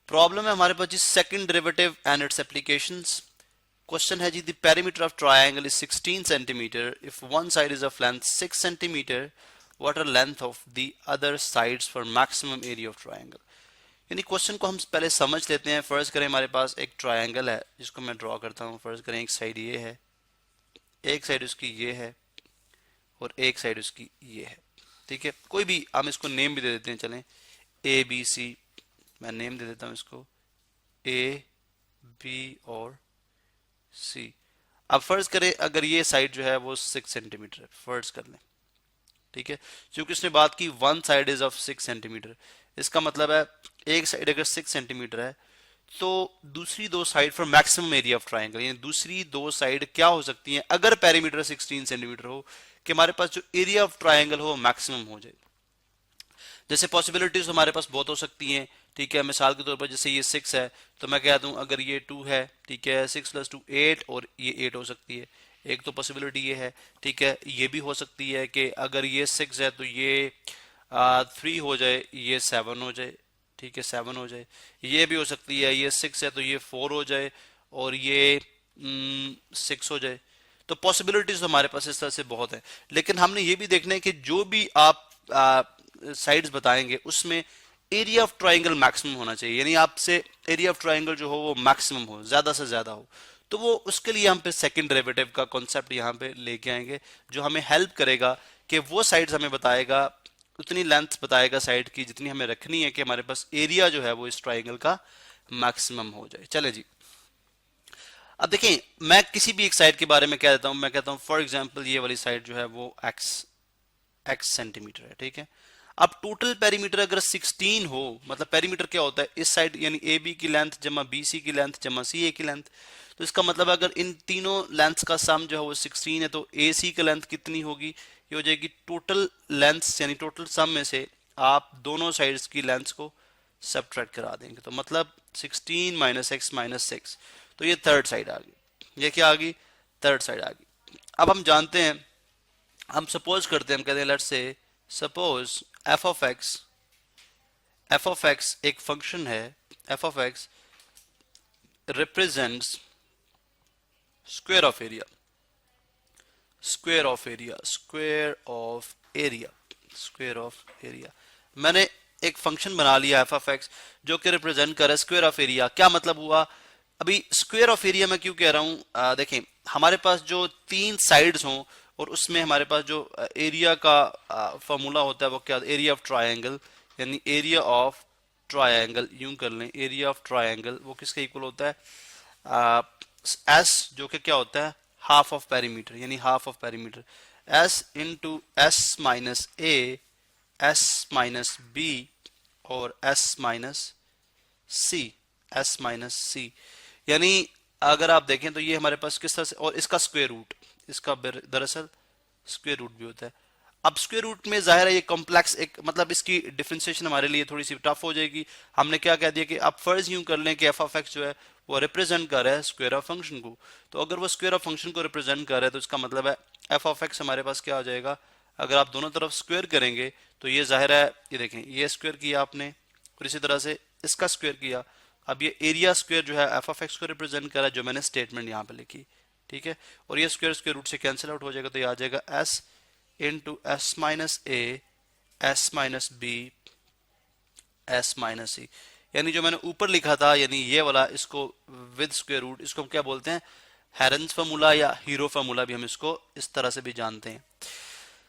Problem है हमारे पास जी second derivative and its applications. Question है जी the perimeter of triangle is 16 centimetre if one side is of length 6 centimetre what are length of the other sides for maximum area of triangle. यानी question को हम पहले समझ लेते हैं। फर्ज करें हमारे पास एक ट्रायंगल है जिसको मैं ड्रॉ करता हूँ। फर्ज करें एक साइड ये है, एक साइड उसकी ये है और एक साइड उसकी ये है। ठीक है, कोई भी हम इसको नेम भी दे देते हैं, चलें ए बी सी, मैं नेम दे देता हूँ इसको ए बी और सी। अब फर्ज करें अगर ये साइड जो है वो 6 सेंटीमीटर है, फर्ज कर लें। ठीक है, क्योंकि उसने बात की one side is of 6 centimetre, इसका मतलब है एक साइड अगर 6 सेंटीमीटर है तो दूसरी दो side for maximum area of triangle, यानी दूसरी दो साइड क्या हो सकती हैं अगर पेरीमीटर 16 सेंटीमीटर हो कि हमारे पास जो एरिया ऑफ ट्राइंगल हो मैक्सिमम हो जाए। जैसे पॉसिबिलिटीज हमारे पास बहुत हो सकती हैं। ठीक है, मिसाल के तौर पर जैसे ये 6 है तो मैं कह दूं अगर ये 2 है, ठीक है, 6 + 2 8 और ये 8 हो सकती है। एक तो पॉसिबिलिटी ये है। ठीक है, ये भी हो सकती है कि अगर ये 6 है तो ये 3 हो जाए, ये 7 हो जाए। ठीक है, 7 हो जाए। ये भी हो सकती है ये 6 है तो ये 4 हो जाए और ये 6 हो जाए। तो पॉसिबिलिटीज हमारे पास इस तरह से बहुत है। लेकिन हमने ये भी देखना है कि जो भी आप साइड्स बताएंगे उसमें एरिया ऑफ ट्राइंगल मैक्सिमम होना चाहिए, यानी आपसे एरिया ऑफ ट्राइंगल जो हो वो मैक्सिमम हो, ज्यादा से ज्यादा हो। तो वो उसके लिए हम पे सेकंड डेरिवेटिव का कॉन्सेप्ट यहाँ पे लेके आएंगे जो हमें हेल्प करेगा कि वो साइड्स हमें बताएगा, उतनी लेंथ बताएगा साइड की जितनी हमें रखनी है कि हमारे पास एरिया जो है वो इस ट्राइंगल का मैक्सिमम हो जाए। चले जी, अब देखें मैं किसी भी एक साइड के बारे में कह देता हूं। मैं कहता हूं फॉर एग्जांपल ये वाली साइड जो है वो एक्स सेंटीमीटर है। ठीक है, अब टोटल पेरीमीटर अगर 16 हो, मतलब पेरीमीटर क्या होता है इस साइड यानी ए बी की लेंथ जमा बी सी की लेंथ जमा सी ए की लेंथ। तो इसका मतलब अगर इन तीनों लेंथ्स का सम जो है वो 16 है तो ए सी की लेंथ कितनी होगी, ये हो जाएगी टोटल लेंथ्स यानी टोटल सम में से आप दोनों साइड्स की लेंथ्स को सब्ट्रैक्ट करा देंगे। तो मतलब 16 - x - 6, तो ये थर्ड साइड आ गई। ये क्या आ गई, थर्ड साइड आ गई। अब हम जानते हैं, हम सपोज करते हैं, हम कहते हैं let's say suppose F of x एक फंक्शन है, F of x represents square of area, square of area, square of area, square of area. मैंने एक फंक्शन बना लिया एफ ऑफ एक्स जो कि रिप्रेजेंट कर रहा है स्क्वायर ऑफ एरिया। क्या मतलब हुआ, अभी स्क्वायर ऑफ एरिया मैं क्यों कह रहा हूं, देखें हमारे पास जो तीन साइड्स हों और उसमें हमारे पास जो एरिया का फॉर्मूला होता है वो क्या, एरिया ऑफ ट्रायंगल, यानी एरिया ऑफ ट्रायंगल यूं कर लें, एरिया ऑफ ट्रायंगल वो किसके इक्वल होता है, एस जो कि क्या होता है हाफ ऑफ पेरीमीटर, यानी half of perimeter, s into S minus A, S minus b और s minus c, s minus सी। यानी अगर आप देखें तो ये हमारे पास किस तरह से, और इसका स्क्वायर रूट, इसका दरअसल स्क्वायर रूट भी होता है। अब स्क्वायर रूट में जाहिर है ये कॉम्प्लेक्स एक, मतलब इसकी डिफरेंशिएशन हमारे लिए थोड़ी सी टफ हो जाएगी। हमने क्या कह दिया कि आप फर्ज यूं कर लें कि एफ ऑफ एक्स जो है वो रिप्रेजेंट कर रहा है स्क्वायर ऑफ फंक्शन को। तो अगर वो स्क्वायर ऑफ फंक्शन को रिप्रेजेंट कर रहा है तो इसका मतलब है एफ ऑफ एक्स हमारे पास क्या हो जाएगा, अगर आप दोनों तरफ स्क्वायर करेंगे तो ये जाहिर है, ये देखें ये स्क्वायर किया आपने और इसी तरह से इसका स्क्वायर किया। अब ये एरिया स्क्वायर जो है एफ ऑफ एक्स को रिप्रेजेंट कर रहा है जो मैंने स्टेटमेंट यहाँ पे लिखी। ठीक है, और ये स्क्वायर स्क्वायर रूट से कैंसिल आउट हो जाएगा तो ये आ जाएगा एस इंटू एस माइनस ए, S minus B, S minus सी। यानी जो मैंने ऊपर लिखा था यानी ये वाला, इसको विद स्क्वायर रूट, इसको हम क्या बोलते हैं हेरन्स फार्मूला या हीरो फार्मूला भी हम इसको इस तरह से भी जानते हैं।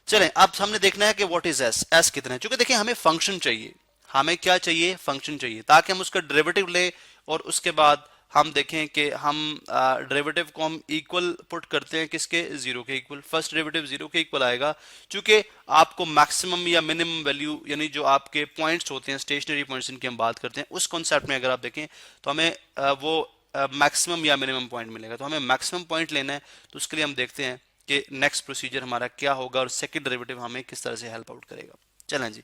चलें अब हमने देखना है कि व्हाट इज एस, एस कितना है। चूंकि देखिए हमें फंक्शन चाहिए, हमें क्या चाहिए, फंक्शन चाहिए, ताकि हम उसका डेरिवेटिव लें और उसके बाद हम देखें कि हम डेरिवेटिव को हम इक्वल पुट करते हैं किसके, जीरो के इक्वल। फर्स्ट डेरिवेटिव जीरो के इक्वल आएगा क्योंकि आपको मैक्सिमम या मिनिमम वैल्यू यानी जो आपके पॉइंट्स होते हैं स्टेशनरी पॉइंट्स जिनकी हम बात करते हैं उस कॉन्सेप्ट में अगर आप देखें तो हमें वो मैक्सिमम या मिनिमम पॉइंट मिलेगा। तो हमें मैक्सिमम पॉइंट लेना है तो उसके लिए हम देखते हैं कि नेक्स्ट प्रोसीजर हमारा क्या होगा और सेकंड डेरिवेटिव हमें किस तरह से हेल्प आउट करेगा। चलें जी,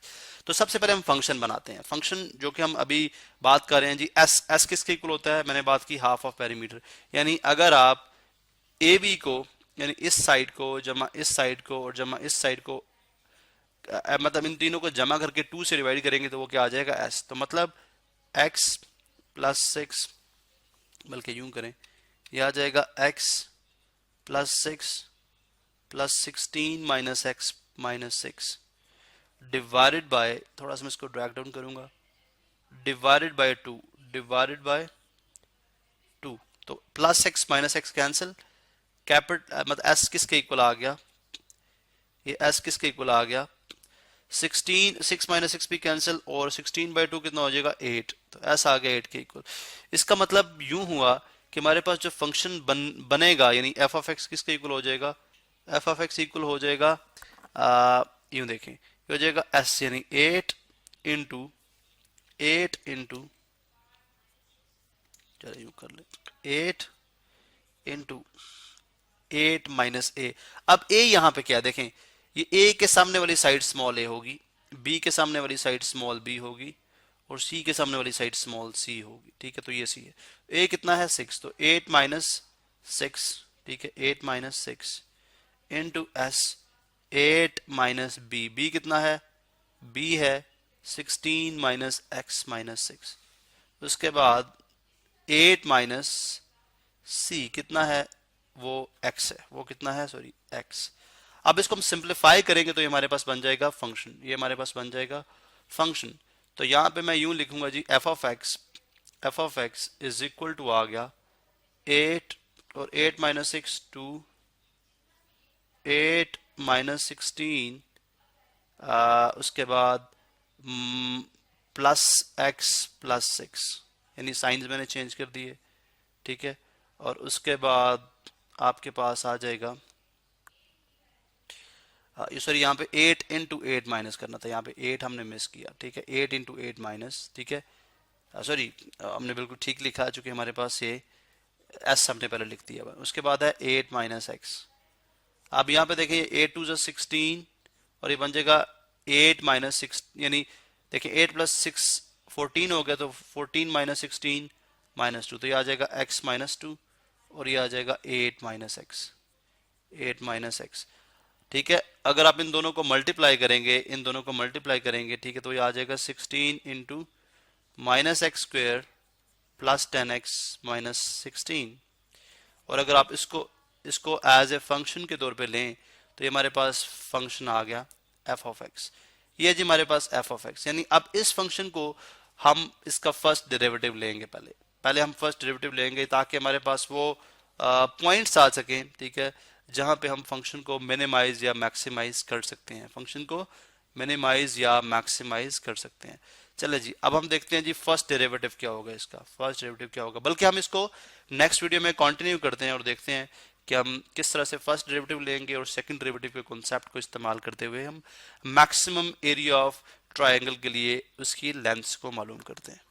तो सबसे पहले हम फंक्शन बनाते हैं। फंक्शन जो कि हम अभी बात कर रहे हैं जी, एस, एस किसके इक्वल होता है, मैंने बात की हाफ ऑफ पेरीमीटर। यानी अगर आप ए बी को यानी इस साइड को जमा इस साइड को और जमा इस साइड को मतलब इन तीनों को जमा करके 2 से डिवाइड करेंगे तो वो क्या आ जाएगा एस। तो मतलब एक्स प्लस 6, बल्कि यूं करें, यह आ जाएगा x plus 6 plus 16 minus x minus 6 divided by, थोड़ा सा मैं इसको ड्रैग डाउन करूंगा, डिवाइडेड बाय 2, डिवाइडेड बाय 2। तो plus x minus x cancel, capital मतलब s किसके इक्वल आ गया, ये s किसके इक्वल आ गया, 16, 6 माइनस 6 भी कैंसिल, और 16 बाई 2 कितना हो जाएगा 8, तो s आ गया 8 के इक्वल। इसका मतलब यूं हुआ कि हमारे पास जो फंक्शन बनेगा यानी f ऑफ x किसके इक्वल हो जाएगा, f ऑफ x इक्वल हो जाएगा यूं देखें, ये हो जाएगा s यानी 8 इंटू 8 इंटू, चलो यूं कर ले, 8 इंटू 8 माइनस a। अब a यहाँ पे क्या देखें, ये a के सामने वाली साइड स्मॉल a होगी, b के सामने वाली साइड स्मॉल b होगी, और c के सामने वाली साइड स्मॉल c होगी, ठीक है। तो ये c है, a कितना है 6, तो 8 माइनस 6, ठीक है, 8 minus 6 into s, 8 minus b, b कितना है, b है 16 माइनस x माइनस 6, उसके बाद 8 माइनस c कितना है, वो x है, वो कितना है, सॉरी x। अब इसको हम सिंप्लीफाई करेंगे तो ये हमारे पास बन जाएगा फंक्शन, ये हमारे पास बन जाएगा फंक्शन। तो यहाँ पे मैं यूं लिखूंगा जी f of x is equal to आ गया 8 और 8 माइनस 6 2, 8 माइनस 16 उसके बाद प्लस x प्लस 6, यानी साइंस मैंने चेंज कर दिए, ठीक है। और उसके बाद आपके पास आ जाएगा, सॉरी यहाँ पे 8 इंटू 8 माइनस करना था, यहाँ पे 8 हमने मिस किया, ठीक है, 8 इंटू 8 माइनस, ठीक है, सॉरी हमने बिल्कुल ठीक लिखा चूंकि हमारे पास ये s हमने पहले लिख दिया। उसके बाद है 8 माइनस x। अब यहाँ पे देखिए 8 टू 16 और ये बन जाएगा 8 माइनस 6, यानी देखिए 8 प्लस 6 14 हो गया, तो 14 माइनस 16 माइनस 2, तो ये आ जाएगा x माइनस 2, और ये आ जाएगा 8 माइनस एक्स, 8 माइनस एक्स, ठीक है। अगर आप इन दोनों को मल्टीप्लाई करेंगे, इन दोनों को मल्टीप्लाई करेंगे, ठीक है, तो ये आ जाएगा 16 into minus x square plus 10x minus 16। और अगर आप इसको एज ए फंक्शन के तौर पे लें तो ये हमारे पास फंक्शन आ गया f ऑफ x, ये जी हमारे पास f ऑफ x। यानी अब इस फंक्शन को हम इसका फर्स्ट डेरिवेटिव लेंगे, पहले हम फर्स्ट डेरिवेटिव लेंगे ताकि हमारे पास वो पॉइंट्स आ सकें, ठीक है, जहां पे हम फंक्शन को मिनिमाइज या मैक्सिमाइज कर सकते हैं, फंक्शन को मिनिमाइज या मैक्सिमाइज कर सकते हैं। चले जी, अब हम देखते हैं जी फर्स्ट डेरिवेटिव क्या होगा, इसका फर्स्ट डेरिवेटिव क्या होगा, बल्कि हम इसको नेक्स्ट वीडियो में कंटिन्यू करते हैं और देखते हैं कि हम किस तरह से फर्स्ट डेरिवेटिव लेंगे और सेकंड डेरिवेटिव के कॉन्सेप्ट को इस्तेमाल करते हुए हम मैक्सिमम एरिया ऑफ ट्रायंगल के लिए उसकी लेंथ्स को मालूम करते हैं।